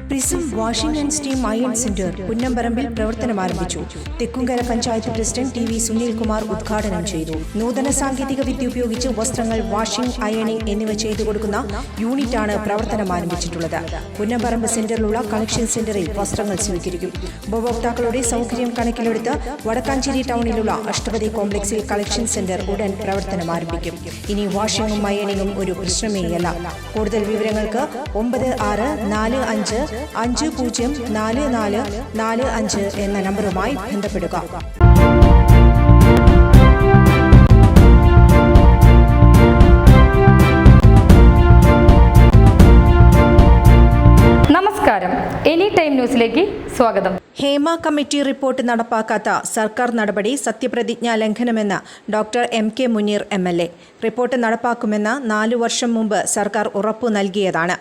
Prism washing and steam iron center പുന്നമ്പറമ്പിൽ പ്രവർത്തനം ആരംഭിച്ചു. Thekkumkara panchayat president T V. സുനിൽകുമാർ ഉദ്ഘാടനം ചെയ്തു. നൂതന സാങ്കേതിക വിദ്യ ഉപയോഗിച്ച് വസ്ത്രങ്ങൾ വാഷിംഗ്, അയണിംഗ് എന്നിവ ചെയ്തു കൊടുക്കുന്ന യൂണിറ്റാണ് പ്രവർത്തനം ആരംഭിച്ചിട്ടുള്ളത്. പുന്നമ്പറമ്പ് സെന്ററിലുള്ള കളക്ഷൻ സെന്ററിൽ വസ്ത്രങ്ങൾ സ്വീകരിക്കും. ഉപഭോക്താക്കളുടെ സൗകര്യം കണക്കിലെടുത്ത് വടക്കാഞ്ചേരി ടൗണിലുള്ള അഷ്ടപതി കോംപ്ലക്സിൽ കളക്ഷൻ സെന്റർ ഉടൻ പ്രവർത്തനം ആരംഭിക്കും. ഇനി വാഷിംഗും അയണിംഗും ഒരു പ്രശ്നമേയല്ല. കൂടുതൽ വിവരങ്ങൾക്ക് 9650444445 എന്ന നമ്പറുമായി ബന്ധപ്പെടുക. നമസ്കാരം, എനി ടൈം ന്യൂസിലേക്ക് സ്വാഗതം. ഹേമ കമ്മിറ്റി റിപ്പോർട്ട് നടപ്പാക്കാത്ത സർക്കാർ നടപടി സത്യപ്രതിജ്ഞാ ലംഘനമെന്ന് doctor M.K. Muneer MLA. Report നടപ്പാക്കുമെന്ന് 4 വർഷം മുമ്പ് സർക്കാർ ഉറപ്പു നൽകിയതാണ്.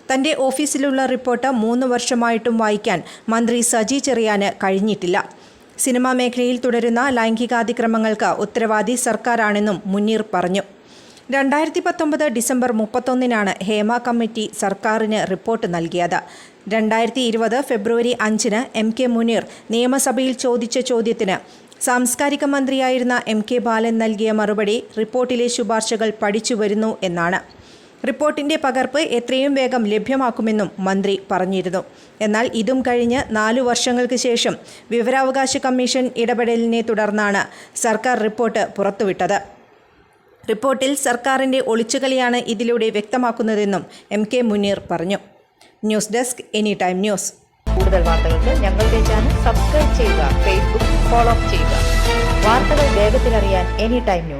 തന്റെ ഓഫീസിലുള്ള റിപ്പോർട്ട് 3 വർഷമായിട്ടും വായിക്കാൻ മന്ത്രി സജി ചെറിയാന് കഴിഞ്ഞിട്ടില്ല. സിനിമാ മേഖലയിൽ തുടരുന്ന ലൈംഗികാതിക്രമങ്ങൾക്ക് ഉത്തരവാദി സർക്കാരാണെന്നും മുനീർ പറഞ്ഞു. 2019 ഡിസംബർ 31-നാണ് ഹേമ കമ്മിറ്റി സർക്കാരിന് റിപ്പോർട്ട് നൽകിയത്. 2020 ഫെബ്രുവരി 5-ന് M.K. മുനീർ നിയമസഭയിൽ ചോദിച്ച ചോദ്യത്തിന് സാംസ്കാരിക മന്ത്രിയായിരുന്ന M.K. ബാലൻ നൽകിയ മറുപടി റിപ്പോർട്ടിലെ ശുപാർശകൾ പഠിച്ചു വരുന്നു എന്നാണ്. റിപ്പോർട്ടിന്റെ പകർപ്പ് എത്രയും വേഗം ലഭ്യമാക്കുമെന്നും മന്ത്രി പറഞ്ഞിരുന്നു. എന്നാൽ ഇതും കഴിഞ്ഞ് 4 വർഷങ്ങൾക്ക് ശേഷം വിവരാവകാശ കമ്മീഷൻ ഇടപെടലിനെ തുടർന്നാണ് സർക്കാർ റിപ്പോർട്ട് പുറത്തുവിട്ടത്. റിപ്പോർട്ടിൽ സർക്കാരിന്റെ ഒളിച്ചുകളിയാണ് ഇതിലൂടെ വ്യക്തമാക്കുന്നതെന്നും M.K. മുനീർ പറഞ്ഞു. News desk, any time news. കൂടുതൽ വാർത്തകൾക്ക് ഞങ്ങളുടെ ചാനൽ സബ്സ്ക്രൈബ് ചെയ്യുക, ഫേസ്ബുക്ക് ഫോളോ ചെയ്യുക. വാർത്തകൾ വേഗത്തിലറിയാൻ എനി ടൈം ന്യൂസ്.